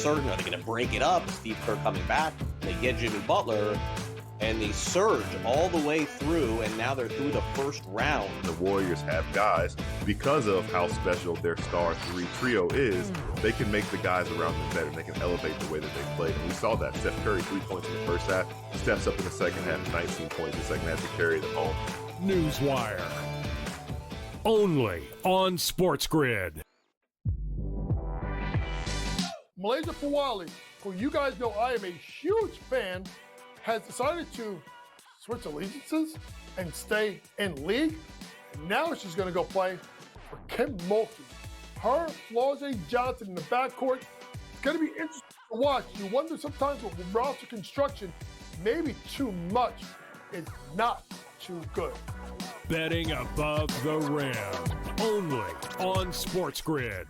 uncertain. Are they going to break it up? Steve Kerr coming back. They get Jimmy Butler, and they surge all the way through, and now they're through the first round. The Warriors have guys, because of how special their star three trio is, they can make the guys around them better. They can elevate the way that they play. And we saw that. Steph Curry, 3 points in the first half, steps up in the second half, 19 points in the second half to carry them home. Newswire. Only on SportsGrid. Malaysia Fawali, who you guys know I am a huge fan, has decided to switch allegiances and stay in league. And now she's going to go play for Kim Mulkey. Her, Flau'jae Johnson in the backcourt. It's going to be interesting to watch. You wonder sometimes with roster construction, maybe too much is not too good. Betting above the rim. Only on SportsGrid.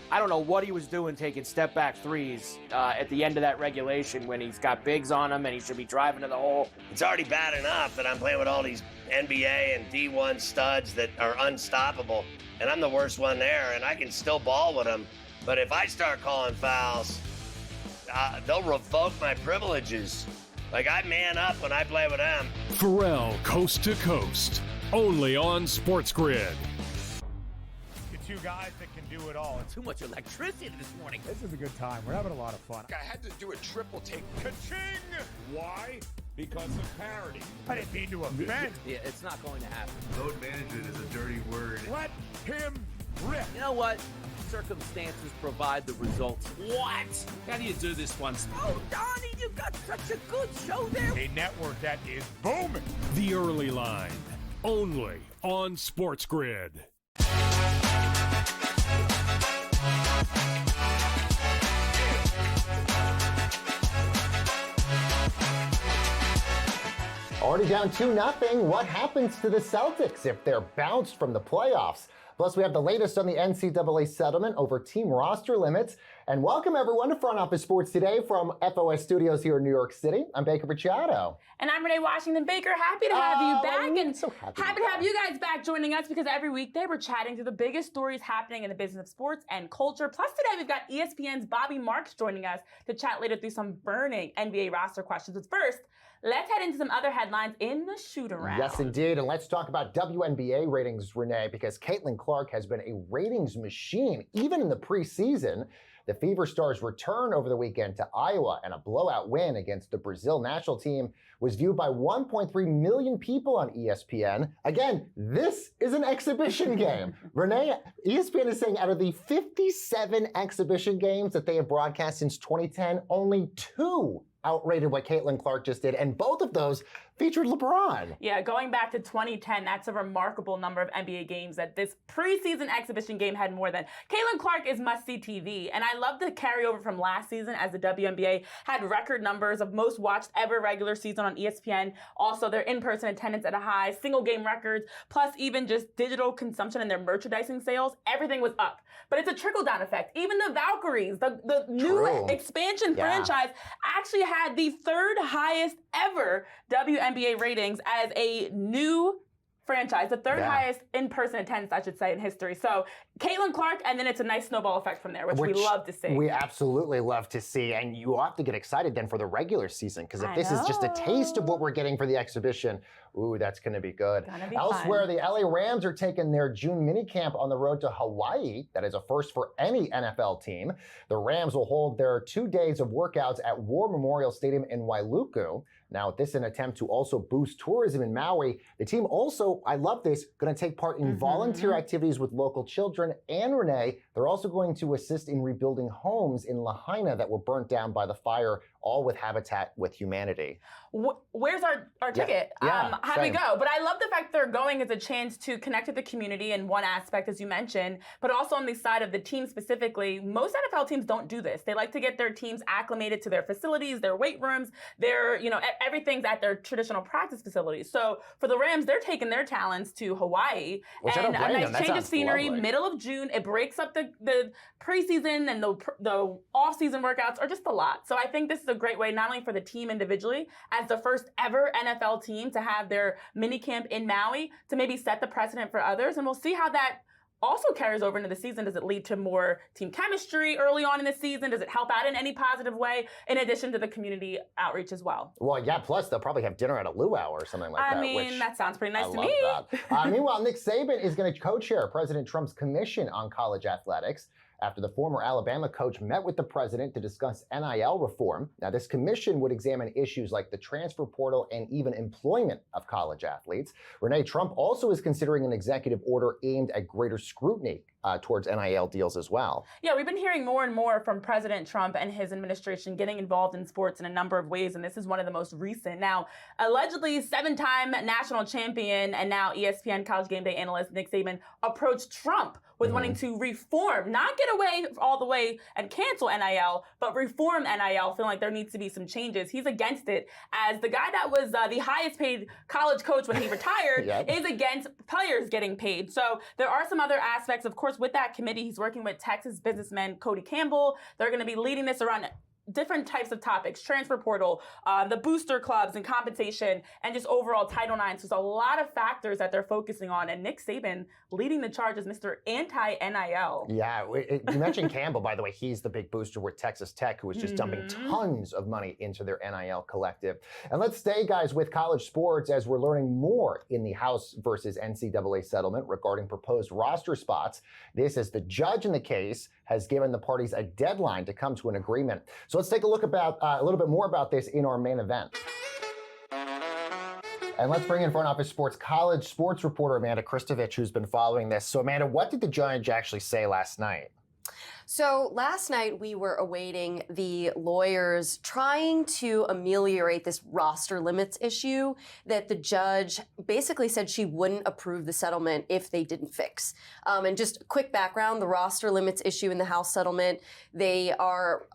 I don't know what he was doing taking step-back threes at the end of that regulation when he's got bigs on him and he should be driving to the hole. It's already bad enough that I'm playing with all these NBA and D1 studs that are unstoppable, and I'm the worst one there, and I can still ball with them. But if I start calling fouls, they'll revoke my privileges. Like, I man up when I play with them. Pharrell Coast to Coast. Only on SportsGrid. Two guys that can do it all. Too much electricity this morning. This is a good time. We're having a lot of fun. I had to do a triple take. Ka-ching! Why? Because of parity. I didn't mean to offend. Yeah, it's not going to happen. Load management is a dirty word. Let him rip. You know what? Circumstances provide the results. What? How do you do this once? Oh, Donnie, you got such a good show there. A network that is booming. The Early Line. Only on SportsGrid. Already down 2-0. What happens to the Celtics if they're bounced from the playoffs? Plus, we have the latest on the NCAA settlement over team roster limits. And welcome, everyone, to Front Office Sports Today from FOS Studios here in New York City. I'm Baker Machado. And I'm Renee Washington Baker. Happy to have you back. And so happy to have you guys back joining us because every weekday we're chatting through the biggest stories happening in the business of sports and culture. Plus, today we've got ESPN's Bobby Marks joining us to chat later through some burning NBA roster questions. But first, let's head into some other headlines in the shoot-around. Yes, indeed. And let's talk about WNBA ratings, Renee, because Caitlin Clark has been a ratings machine, even in the preseason. The Fever Stars' return over the weekend to Iowa and a blowout win against the Brazil national team was viewed by 1.3 million people on ESPN. Again, this is an exhibition game. Renee, ESPN is saying out of the 57 exhibition games that they have broadcast since 2010, only 2 outrated what Caitlin Clark just did, and both of those featured LeBron. Yeah, going back to 2010, that's a remarkable number of NBA games that this preseason exhibition game had more than. Caitlin Clark is must-see TV, and I love the carryover from last season as the WNBA had record numbers of most watched ever regular season on ESPN. Also, their in-person attendance at a high, single-game records, plus even just digital consumption and their merchandising sales, everything was up. But it's a trickle-down effect. Even the Valkyries, the new expansion franchise, actually had the 3rd highest ever WNBA ratings as a new franchise, the 3rd highest in-person attendance, I should say, in history. So Caitlin Clark, and then it's a nice snowball effect from there, which we love to see. We absolutely love to see, and you have to get excited then for the regular season, because if this is just a taste of what we're getting for the exhibition, ooh, that's going to be good. Elsewhere, the LA Rams are taking their June minicamp on the road to Hawaii. That is a first for any NFL team. The Rams will hold their 2 days of workouts at War Memorial Stadium in Wailuku. Now, this is an attempt to also boost tourism in Maui. The team also, I love this, going to take part in volunteer activities with local children. And Renee, they're also going to assist in rebuilding homes in Lahaina that were burnt down by the fire, all with Habitat with Humanity. Where's our ticket? How we go? But I love the fact they're going as a chance to connect with the community in one aspect, as you mentioned, but also on the side of the team specifically. Most NFL teams don't do this. They like to get their teams acclimated to their facilities, their weight rooms, their, everything's at their traditional practice facilities. So for the Rams, they're taking their talents to Hawaii. And a nice change of scenery, middle of June. It breaks up the preseason and the off-season workouts are just a lot. So I think this is a great way, not only for the team individually, as the first ever NFL team to have their mini camp in Maui, to maybe set the precedent for others. And we'll see how that also carries over into the season? Does it lead to more team chemistry early on in the season? Does it help out in any positive way, in addition to the community outreach as well? Well, yeah, plus they'll probably have dinner at a luau or something like that. I mean, that sounds pretty nice to me. Meanwhile, Nick Saban is going to co-chair President Trump's Commission on College Athletics after the former Alabama coach met with the president to discuss NIL reform. Now, this commission would examine issues like the transfer portal and even employment of college athletes. Renee, Trump also is considering an executive order aimed at greater scrutiny towards NIL deals as well. Yeah, we've been hearing more and more from President Trump and his administration getting involved in sports in a number of ways, and this is one of the most recent. Now, allegedly 7-time national champion and now ESPN College Game Day analyst Nick Saban approached Trump with wanting to reform, not get away all the way and cancel NIL, but reform NIL, feeling like there needs to be some changes. He's against it, as the guy that was the highest paid college coach when he retired is against players getting paid. So there are some other aspects, of course, with that committee. He's working with Texas businessman Cody Campbell. They're going to be leading this around different types of topics, transfer portal, the booster clubs and compensation, and just overall Title IX. So there's a lot of factors that they're focusing on, and Nick Saban leading the charge as Mr. Anti-NIL. Yeah, you mentioned Campbell, by the way. He's the big booster with Texas Tech, who was just dumping tons of money into their NIL collective. And let's stay, guys, with college sports as we're learning more in the House versus NCAA settlement regarding proposed roster spots. This is the judge in the case has given the parties a deadline to come to an agreement. So let's take a look about a little bit more about this in our main event. And let's bring in Front Office Sports college sports reporter Amanda Kristovich, who's been following this. So Amanda, what did the judge actually say last night? So last night we were awaiting the lawyers trying to ameliorate this roster limits issue that the judge basically said she wouldn't approve the settlement if they didn't fix. And just quick background, the roster limits issue in the House settlement, they are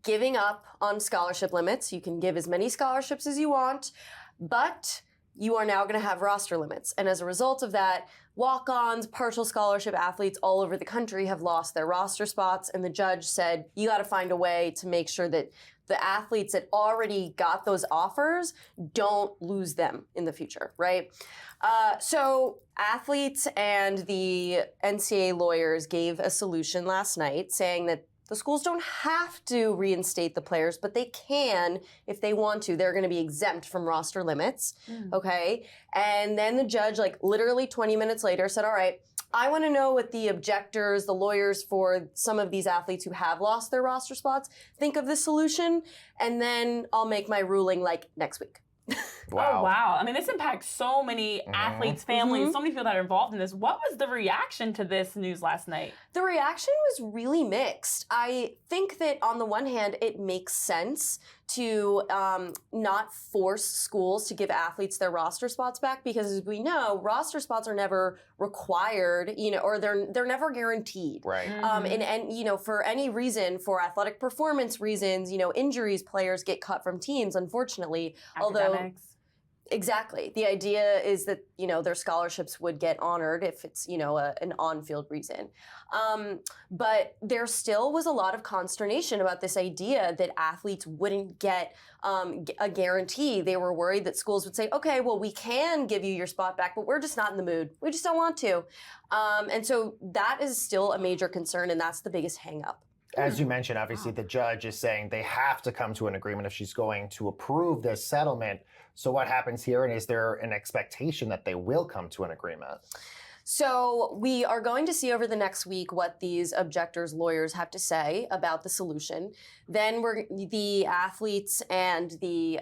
giving up on scholarship limits. You can give as many scholarships as you want, but you are now going to have roster limits. And as a result of that, walk-ons, partial scholarship athletes all over the country have lost their roster spots. And the judge said, you got to find a way to make sure that the athletes that already got those offers don't lose them in the future, right? So athletes and the NCAA lawyers gave a solution last night saying that the schools don't have to reinstate the players, but they can if they want to. They're going to be exempt from roster limits, okay? And then the judge, like literally 20 minutes later, said, all right, I want to know what the objectors, the lawyers for some of these athletes who have lost their roster spots, think of this solution, and then I'll make my ruling like next week. Wow. Oh, wow. I mean, this impacts so many athletes, families, so many people that are involved in this. What was the reaction to this news last night? The reaction was really mixed. I think that on the one hand, it makes sense to not force schools to give athletes their roster spots back, because as we know, roster spots are never required, or they're never guaranteed. Right. And for any reason, for athletic performance reasons, injuries, players get cut from teams, unfortunately. Academics. Exactly. The idea is that, their scholarships would get honored if it's, an on-field reason. But there still was a lot of consternation about this idea that athletes wouldn't get a guarantee. They were worried that schools would say, okay, well, we can give you your spot back, but we're just not in the mood. We just don't want to. And so that is still a major concern, and that's the biggest hang-up. As you mentioned, obviously, the judge is saying they have to come to an agreement if she's going to approve this settlement. So what happens here, and is there an expectation that they will come to an agreement? So we are going to see over the next week what these objectors' lawyers have to say about the solution. Then the athletes and the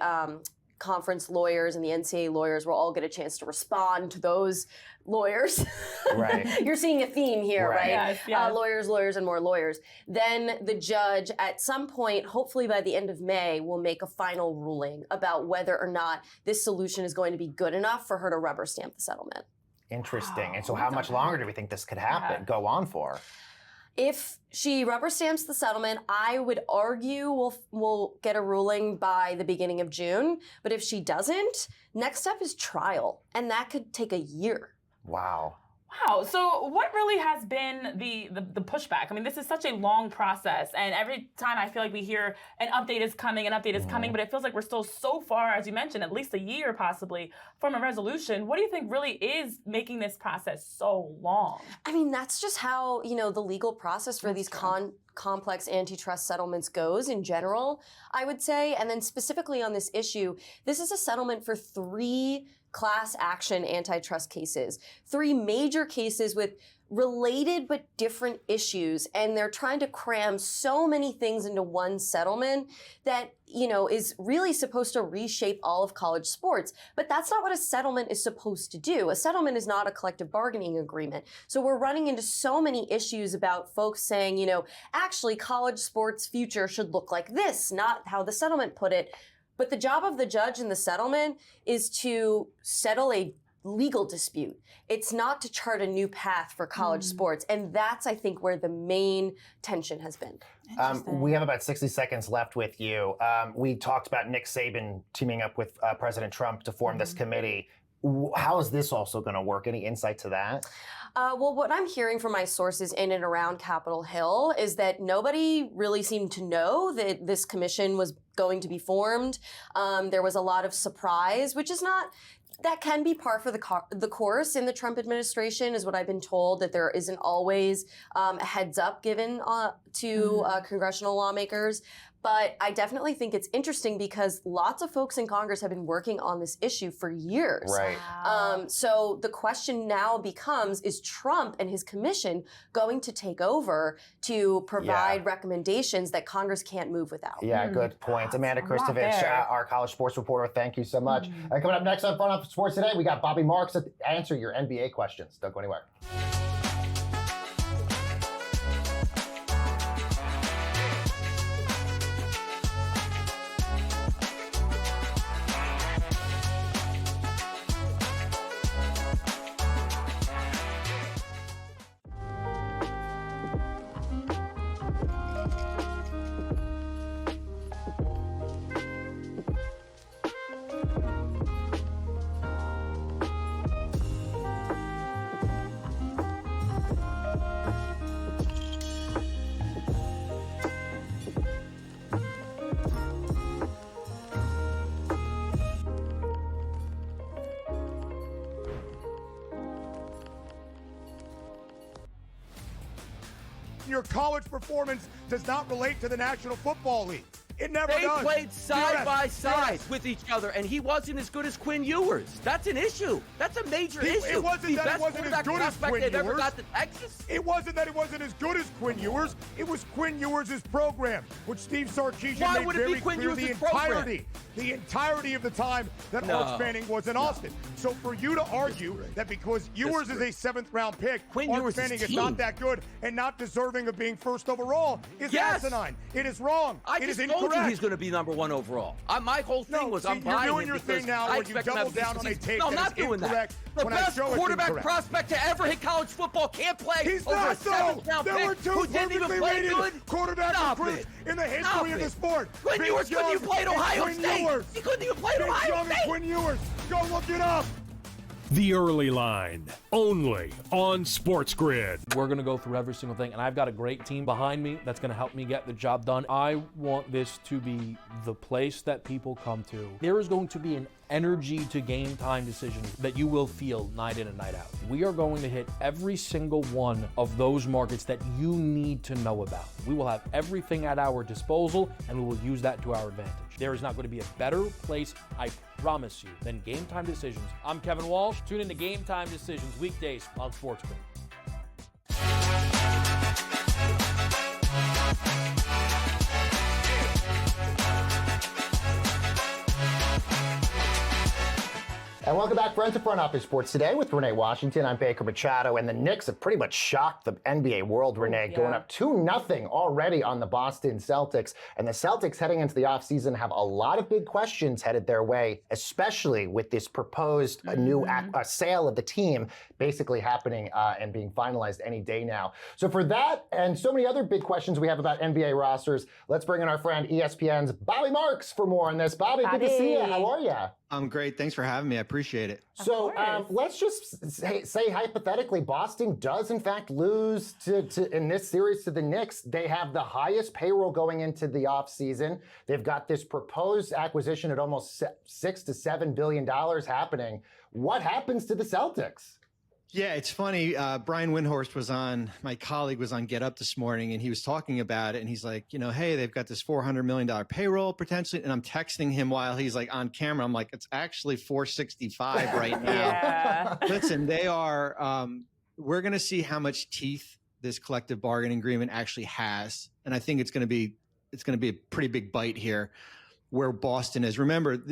conference lawyers and the NCAA lawyers will all get a chance to respond to those lawyers. Right. You're seeing a theme here, right? Yes. Lawyers, and more lawyers. Then the judge, at some point, hopefully by the end of May, will make a final ruling about whether or not this solution is going to be good enough for her to rubber stamp the settlement. Interesting. And so how much longer do we think this could happen, go on for? If she rubber stamps the settlement, I would argue we'll get a ruling by the beginning of June. But if she doesn't, next step is trial. And that could take a year. Wow. Wow. So what really has been the pushback? I mean, this is such a long process, and every time I feel like we hear an update is coming, but it feels like we're still so far, as you mentioned, at least a year possibly from a resolution. What do you think really is making this process so long? I mean, that's just how, the legal process for these complex antitrust settlements goes in general, I would say. And then specifically on this issue, this is a settlement for 3 class action antitrust cases, 3 major cases with related but different issues. And they're trying to cram so many things into one settlement that, is really supposed to reshape all of college sports. But that's not what a settlement is supposed to do. A settlement is not a collective bargaining agreement. So we're running into so many issues about folks saying, actually college sports future should look like this, not how the settlement put it. But the job of the judge in the settlement is to settle a legal dispute. It's not to chart a new path for college sports. And that's, I think, where the main tension has been. We have about 60 seconds left with you. We talked about Nick Saban teaming up with President Trump to form this committee. How is this also going to work? Any insight to that? Well, what I'm hearing from my sources in and around Capitol Hill is that nobody really seemed to know that this commission was going to be formed. There was a lot of surprise, which is not... That can be par for the course in the Trump administration, is what I've been told, that there isn't always a heads up given to congressional lawmakers. But I definitely think it's interesting because lots of folks in Congress have been working on this issue for years. Right. So the question now becomes, is Trump and his commission going to take over to provide recommendations that Congress can't move without? Yeah, good point. Amanda Kristovich, our college sports reporter, thank you so much. Coming up next on Front Office Sports Today, we got Bobby Marks to answer your NBA questions. Don't go anywhere. Your college performance does not relate to the National Football League. It never They does. played side by side with each other, and he wasn't as good as Quinn Ewers. That's an issue. That's a major issue. It wasn't that it wasn't as good as Quinn Ewers. Ever Ewers. got to Texas. It wasn't that it wasn't as good as Quinn Ewers. It was Quinn Ewers' program, which Steve Sarkisian Why made would it be very Quinn clear Ewers' the entirety of the time that Arch Manning was in Austin. So for you to argue that because Ewers is a 7th-round pick, Arch Manning is not that good and not deserving of being first overall is asinine. It is wrong. It is incorrect. I just told you he's going to be number 1 overall. My whole thing was I'm buying you're doing him your because thing now I where you expect him to double have a down on a decent take season. No, I'm that not is doing incorrect that. The when I best show it's quarterback incorrect. prospect to ever hit college football can't play He's over not a so. 7th-round There were pick two who didn't even perfectly play rated good. quarterback Stop recruits it. in the history Stop of the it. sport. Quinn Vince Ewers couldn't Young even play at and Ohio Quinn State. Ewers. He couldn't even play at Vince Ohio Young State. and Quinn Ewers. Go look it up. The Early Line, only on SportsGrid. We're going to go through every single thing, and I've got a great team behind me that's going to help me get the job done. I want this to be the place that people come to. There is going to be an energy to game time decisions that you will feel night in and night out. We are going to hit every single one of those markets that you need to know about. We will have everything at our disposal, and we will use that to our advantage. There is not going to be a better place, I promise you, than Game Time Decisions. I'm Kevin Walsh. Tune in to Game Time Decisions weekdays on SportsGrid. And welcome back, friends, to Front Office Sports Today with Renee Washington. I'm Baker Machado, and the Knicks have pretty much shocked the NBA world, Renee, going up 2-0 already on the Boston Celtics. And the Celtics, heading into the offseason, have a lot of big questions headed their way, especially with this proposed new sale of the team basically happening and being finalized any day now. So for that and so many other big questions we have about NBA rosters, let's bring in our friend ESPN's Bobby Marks for more on this. Bobby, good to see you. How are you? I'm great. Thanks for having me. I appreciate appreciate it. So let's just say hypothetically, Boston does in fact lose to in this series to the Knicks. They have the highest payroll going into the offseason. They've got this proposed acquisition at almost $6 to $7 billion happening. What happens to the Celtics? Yeah, it's funny. Brian Windhorst my colleague was on Get Up this morning, and he was talking about it. And he's like, hey, they've got this $400 million payroll potentially. And I'm texting him while he's like on camera. I'm like, it's actually 465 right now. Yeah. Listen, they are, we're going to see how much teeth this collective bargaining agreement actually has. And I think it's going to be a pretty big bite here. Where Boston is. Remember,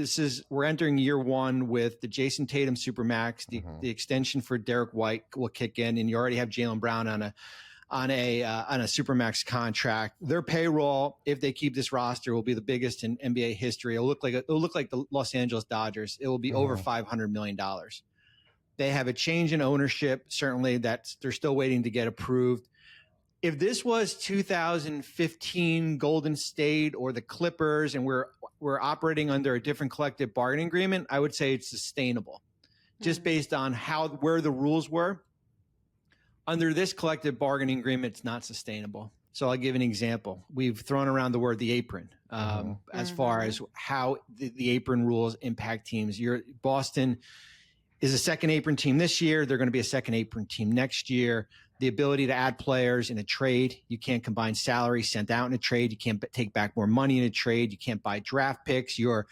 we're entering year one with the Jason Tatum Supermax. The extension for Derek White will kick in, and you already have Jaylen Brown on a Supermax contract. Their payroll, if they keep this roster, will be the biggest in NBA history. It'll look like the Los Angeles Dodgers. It will be over $500 million. They have a change in ownership. Certainly, they're still waiting to get approved. If this was 2015 Golden State or the Clippers, and we're operating under a different collective bargaining agreement, I would say it's sustainable, just based on where the rules were. Under this collective bargaining agreement, it's not sustainable. So I'll give an example. We've thrown around the word the apron as far as how the apron rules impact teams. Boston is a second apron team this year. They're going to be a second apron team next year. The ability to add players in a trade. You can't combine salary sent out in a trade. You can't take back more money in a trade. You can't buy draft picks. Your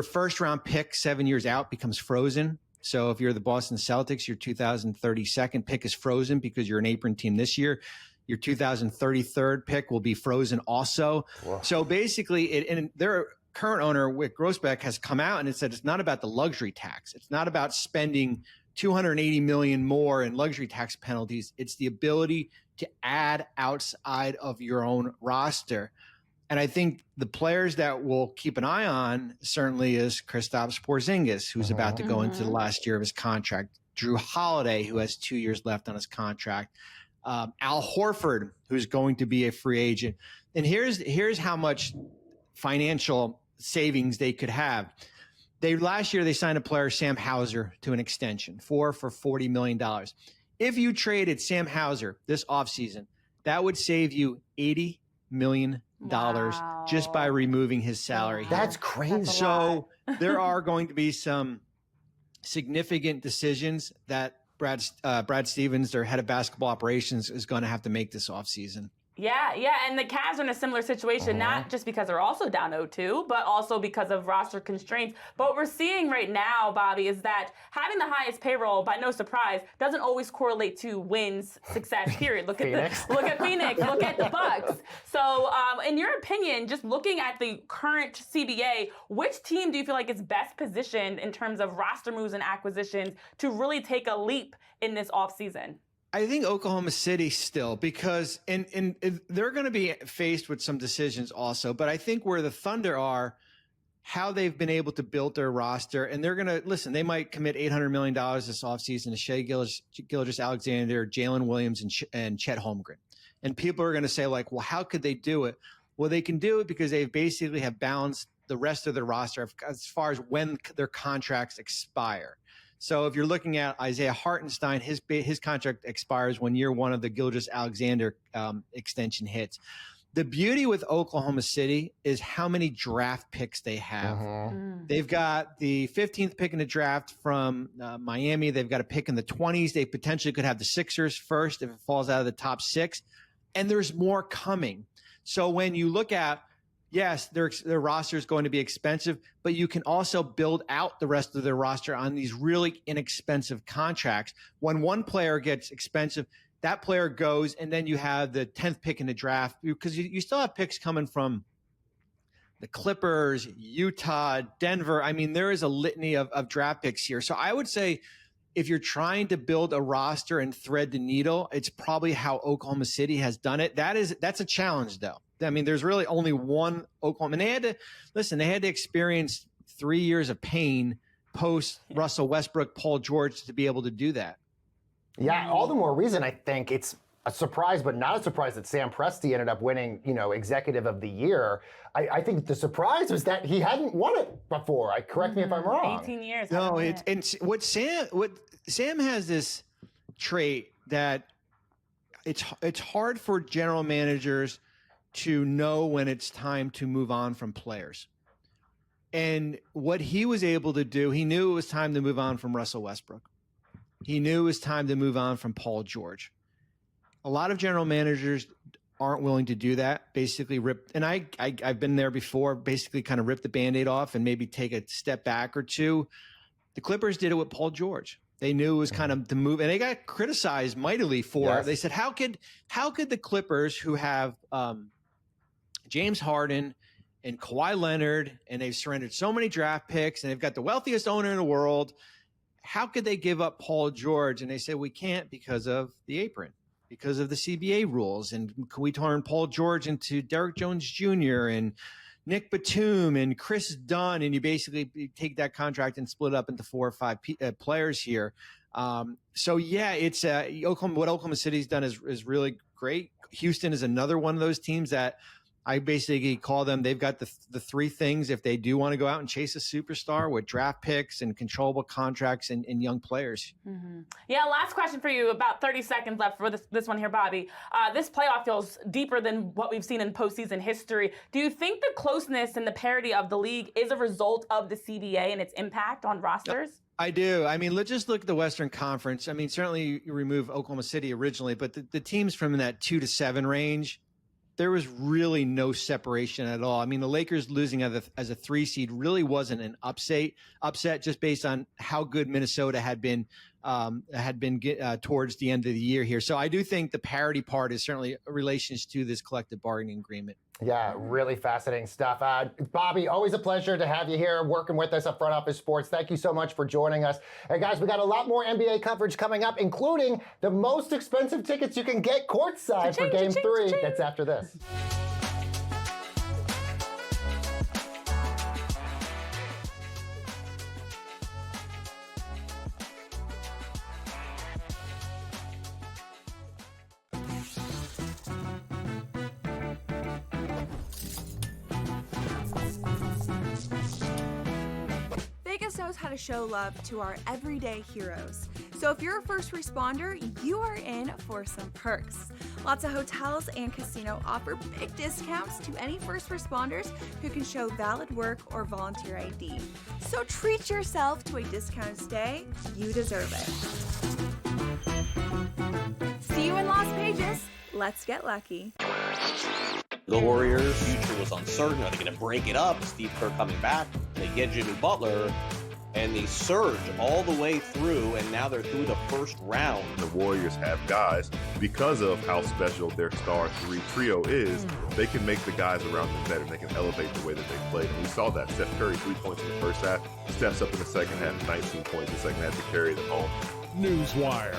first round pick 7 years out becomes frozen. So if you're the Boston Celtics, your 2032nd pick is frozen because you're an apron team this year. Your 2033 pick will be frozen also. Wow. So basically, and their current owner, Wick Grossbeck, has come out and it said it's not about the luxury tax. It's not about spending $280 million more in luxury tax penalties. It's the ability to add outside of your own roster. And I think the players that we'll keep an eye on certainly is Kristaps Porzingis, who's about to go into the last year of his contract. Drew Holiday, who has 2 years left on his contract. Al Horford, who's going to be a free agent. And here's how much financial savings they could have. Last year they signed a player, Sam Hauser, to an extension, for $40 million. If you traded Sam Hauser this offseason, that would save you $80 million just by removing his salary. That's crazy. So there are going to be some significant decisions that Brad Stevens, their head of basketball operations, is going to have to make this offseason. Yeah, and the Cavs are in a similar situation, not just because they're also down 0-2, but also because of roster constraints. But what we're seeing right now, Bobby, is that having the highest payroll, by no surprise, doesn't always correlate to wins, success, period. Look at Phoenix, look at the Bucks. So, in your opinion, just looking at the current CBA, which team do you feel like is best positioned in terms of roster moves and acquisitions to really take a leap in this offseason? I think Oklahoma City still, because and they're going to be faced with some decisions also. But I think where the Thunder are, how they've been able to build their roster, and they're going to listen. They might commit $800 million this offseason to Shai Gilgeous-Alexander, Jalen Williams, and Chet Holmgren. And people are going to say, like, well, how could they do it? Well, they can do it because they basically have balanced the rest of their roster as far as when their contracts expire. So if you're looking at Isaiah Hartenstein, his contract expires when year one of the Gilgeous-Alexander extension hits. The beauty with Oklahoma City is how many draft picks they have. They've got the 15th pick in the draft from Miami. They've got a pick in the 20s. They potentially could have the Sixers first if it falls out of the top 6. And there's more coming. So when you look at, yes, their roster is going to be expensive, but you can also build out the rest of their roster on these really inexpensive contracts. When one player gets expensive, that player goes, and then you have the 10th pick in the draft, because you still have picks coming from the Clippers, Utah, Denver. I mean, there is a litany of draft picks here. So I would say if you're trying to build a roster and thread the needle, it's probably how Oklahoma City has done it. That's a challenge, though. I mean, there's really only one Oklahoma. And they had to experience 3 years of pain post Russell Westbrook, Paul George to be able to do that. Yeah, all the more reason I think it's a surprise, but not a surprise that Sam Presti ended up winning, Executive of the Year. I think the surprise was that he hadn't won it before. Correct me if I'm wrong. 18 years. No, and what Sam has this trait that it's hard for general managers to know when it's time to move on from players. And what he was able to do, he knew it was time to move on from Russell Westbrook. He knew it was time to move on from Paul George. A lot of general managers aren't willing to do that, basically rip. And I've been there before, basically kind of rip the Band-Aid off and maybe take a step back or two. The Clippers did it with Paul George. They knew it was kind of the move, and they got criticized mightily for it. They said, how could the Clippers, who have James Harden and Kawhi Leonard, and they've surrendered so many draft picks, and they've got the wealthiest owner in the world, how could they give up Paul George? And they said, we can't because of the apron, because of the CBA rules. And can we turn Paul George into Derek Jones Jr. and Nick Batum and Chris Dunn? And you basically take that contract and split it up into 4 or 5 players here. So, yeah, it's what Oklahoma City's done is really great. Houston is another one of those teams that I basically call them. They've got the three things if they do want to go out and chase a superstar with draft picks and controllable contracts and young players. Mm-hmm. Yeah, last question for you. About 30 seconds left for this one here, Bobby. This playoff feels deeper than what we've seen in postseason history. Do you think the closeness and the parity of the league is a result of the CBA and its impact on rosters? I do. I mean, let's just look at the Western Conference. I mean, certainly you remove Oklahoma City originally, but the teams from that 2 to 7 range, there was really no separation at all. I mean, the Lakers losing as a 3 seed really wasn't an upset just based on how good Minnesota had been towards the end of the year here. So I do think the parity part is certainly a relation to this collective bargaining agreement. Yeah, really fascinating stuff. Bobby, always a pleasure to have you here working with us at Front Office Sports. Thank you so much for joining us. Hey, guys, we got a lot more NBA coverage coming up, including the most expensive tickets you can get courtside for Game 3. That's after this. Vegas knows how to show love to our everyday heroes. So if you're a first responder, you are in for some perks. Lots of hotels and casino offer big discounts to any first responders who can show valid work or volunteer ID. So treat yourself to a discounted stay. You deserve it. See you in Las Vegas. Let's get lucky. The Warriors' future was uncertain. Are they going to break it up? Steve Kerr coming back. They get Jimmy Butler, and they surge all the way through, and now they're through the first round. The Warriors have guys, because of how special their star 3 trio is, they can make the guys around them better. They can elevate the way that they play. And we saw that. Steph Curry, 3 points in the first half, steps up in the second half, 19 points in the second half to carry them home. Newswire.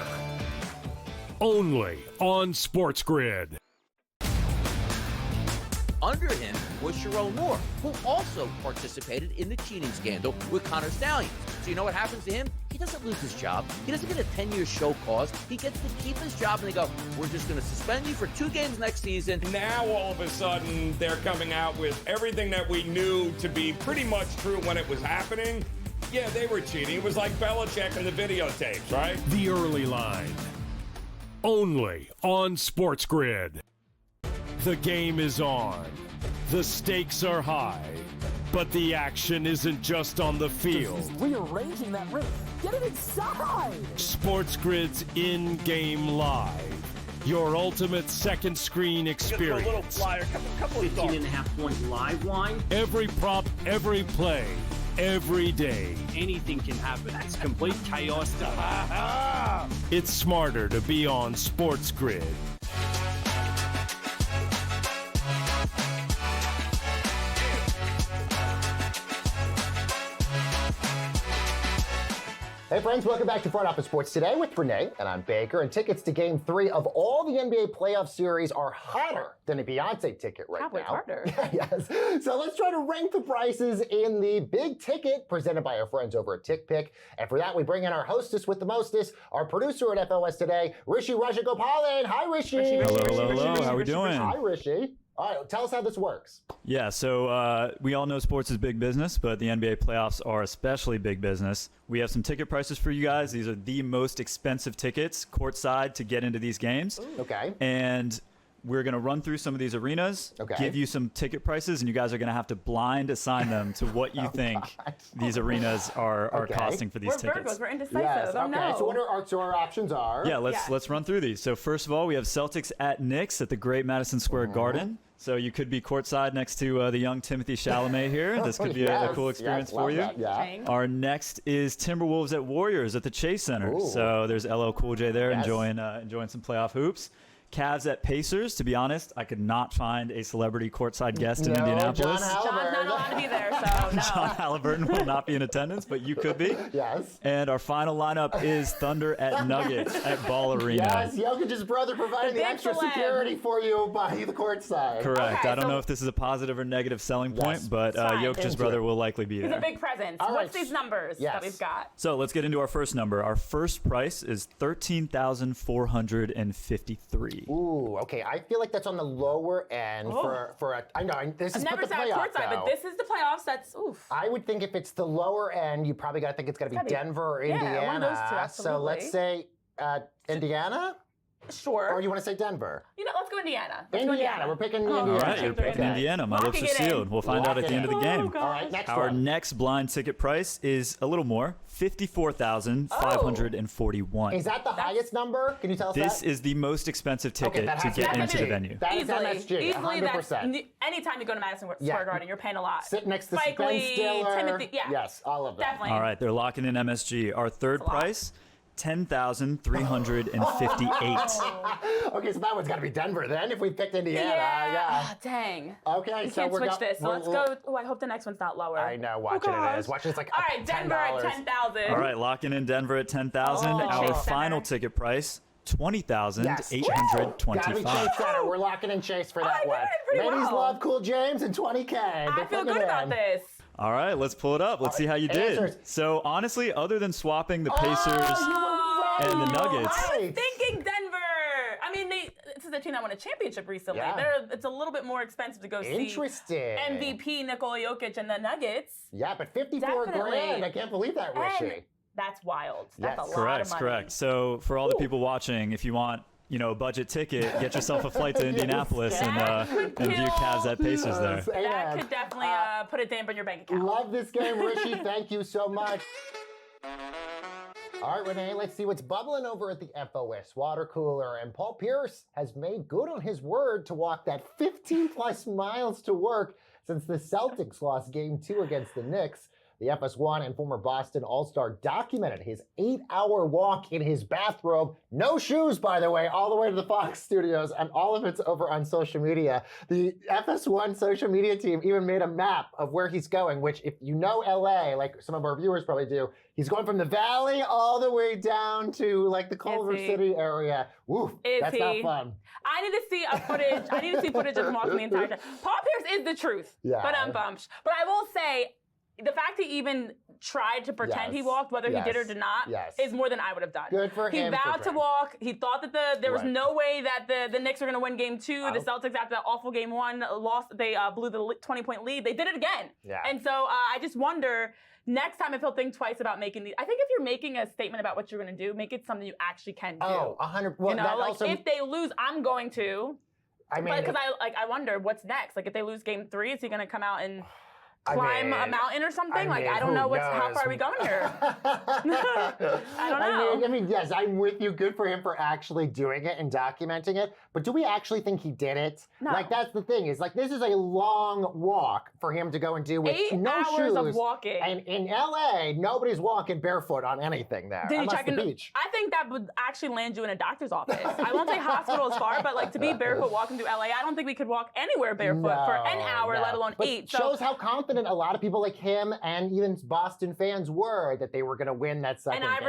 Only on SportsGrid. Under him was Sharon Moore, who also participated in the cheating scandal with Connor Stallions. So you know what happens to him? He doesn't lose his job. He doesn't get a 10-year show cause. He gets to keep his job, and they go, we're just going to suspend you for 2 games next season. Now, all of a sudden, they're coming out with everything that we knew to be pretty much true when it was happening. Yeah, they were cheating. It was like Belichick and the videotapes, right? The early line. Only on SportsGrid. The game is on. The stakes are high. But the action isn't just on the field. He's rearranging that ring. Get it inside! SportsGrid's in-game live. Your ultimate second screen experience. Just a little flyer, couple of 18.5 point live line. Every prop, every play, every day. Anything can happen. That's complete chaos. It's smarter to be on SportsGrid. Hey friends, welcome back to Front Office Sports Today with Renee, and I'm Baker. And tickets to Game 3 of all the NBA playoff series are hotter than a Beyonce ticket right Probably now. harder. Yes. So let's try to rank the prices in the big ticket presented by our friends over at TickPick. And for that, we bring in our hostess with the mostest, our producer at FOS Today, Rishi Rajagopalan. Hi, Rishi. Hello. How we doing? Hi, Rishi. All right, tell us how this works. Yeah, so we all know sports is big business, but the NBA playoffs are especially big business. We have some ticket prices for you guys. These are the most expensive tickets courtside to get into these games. Okay. And we're going to run through some of these arenas, give you some ticket prices, and you guys are going to have to blind assign them to what you think these arenas are costing for these tickets. We're indecisive. Yes. Oh, Okay, no. so what our options are? Yeah, let's run through these. So first of all, we have Celtics at Knicks at the great Madison Square Garden. So you could be courtside next to the young Timothy Chalamet here. This could be a cool experience for you. That, yeah. Our next is Timberwolves at Warriors at the Chase Center. Ooh. So there's LL Cool J there enjoying some playoff hoops. Cavs at Pacers. To be honest, I could not find a celebrity courtside guest in Indianapolis. John's not allowed to be there, so no. John Halliburton will not be in attendance, but you could be. Yes. And our final lineup is Thunder at Nuggets at Ball Arena. Yes, Jokic's brother providing the extra security for you by the courtside. Correct. Okay, I don't know if this is a positive or negative selling point, but Jokic's brother will likely be He's there. a big presence. What's these numbers that we've got? So let's get into our first number. Our first price is $13,453. Ooh, okay. I feel like that's on the lower end for a. I know this is I've never the sat playoff, courtside, but though. this is the playoffs. That's oof. I would think if it's the lower end, you probably got to think it's got to be Denver or Indiana. One of those two, so let's say Indiana. Sure. Or you want to say Denver? You know, let's go Indiana. Indiana. We're picking Indiana. All right, you're picking Indiana. My lips are sealed. We'll find out at the end of the game. All right, next Our one. next blind ticket price is a little more, $54,541. Is that the highest number? Can you tell us This that? is the most expensive ticket to get into the venue. That is MSG, Easily, 100%. anytime you go to Madison Square Garden, you're paying a lot. Sit next to Spike Ben Lee, Stiller. Timothy, Yes, all of them. Definitely. All right, they're locking in MSG. Our third price, $10,358. Okay, so that one's got to be Denver then if we picked Indiana. Yeah. Ah, dang. Okay, You so can't we're switch this. So let's go. Oh, I hope the next one's not lower. I know. Watch it is. Watch it. It's like all right, Denver at $10. 10,000. All right, locking in Denver at 10,000. Oh. Our Chase final Center. ticket price, $20,825. Gotta be Chase Center. We're locking in Chase for that one. pretty Ladies well. love Cool James and 20K. I feel good about this. All right, let's pull it up. Let's see how you did. Answers. So honestly, other than swapping the Pacers and the Nuggets, I was thinking Denver. I mean, this is a team that won a championship recently. Yeah. It's a little bit more expensive to go see Interesting. MVP Nikola Jokic and the Nuggets. Yeah, but 54 Definitely. grand. I can't believe that, Rishi. And that's wild. That's a lot correct, of money. correct. So for all the people watching, if you want, a budget ticket, get yourself a flight to Indianapolis and view Cavs at Pacers there. That could definitely put a damper in your bank account. Love this game, Rishi. Thank you so much. All right, Renee, let's see what's bubbling over at the FOS water cooler. And Paul Pierce has made good on his word to walk that 15-plus miles to work since the Celtics lost Game 2 against the Knicks. The FS1 and former Boston All-Star documented his 8-hour walk in his bathrobe. No shoes, by the way, all the way to the Fox studios, and all of it's over on social media. The FS1 social media team even made a map of where he's going, which if you know LA, like some of our viewers probably do, he's going from the Valley all the way down to like the Culver City area. Woof, that's not fun. I need to see footage. I need to see footage of him walking the entire time. Paul Pierce is the truth. Yeah. But I'm bummed. But I will say, the fact he even tried to pretend he walked, whether he did or did not, is more than I would have done. Good for him. He vowed to walk. He thought that there was no way that the Knicks were going to win Game 2. The Celtics, after that awful Game 1, lost. They blew the 20-point lead. They did it again. Yeah. And so I just wonder, next time if he'll think twice about making these. I think if you're making a statement about what you're going to do, make it something you actually can do. Oh, 100%. Well, that like also, if they lose, I'm going to. I mean, because I wonder what's next. Like if they lose Game 3, is he going to come out and climb a mountain or something? I don't know how far are we going here. I don't know. I mean, yes, I'm with you. Good for him for actually doing it and documenting it. But do we actually think he did it? No. Like, that's the thing. Is like, this is a long walk for him to go and do with 8 no hours shoes. of walking. And in LA, nobody's walking barefoot on anything there. Did you unless check the in beach. I think that would actually land you in a doctor's office. I won't say hospital as far, but like to be barefoot walking through LA, I don't think we could walk anywhere barefoot for an hour, let alone but 8. Shows how confident confident a lot of people like him and even Boston fans were that they were going to win that second And I game.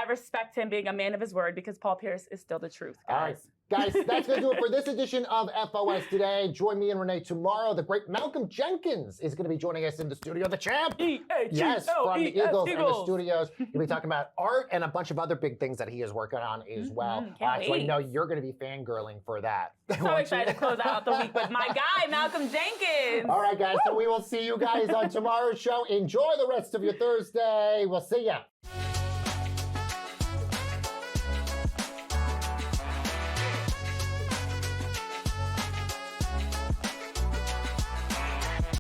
respect him being a man of his word because Paul Pierce is still the truth, guys. All right. Guys, that's going to do it for this edition of FOS Today. Join me and Renee tomorrow. The great Malcolm Jenkins is going to be joining us in the studio. The champ! Yes, from the Eagles in the studios. He'll be talking about art and a bunch of other big things that he is working on as well. So I know you're going to be fangirling for that. So excited to close out the week with my guy, Malcolm Jenkins. All right, guys. So we will see you guys on tomorrow's show. Enjoy the rest of your Thursday. We'll see ya.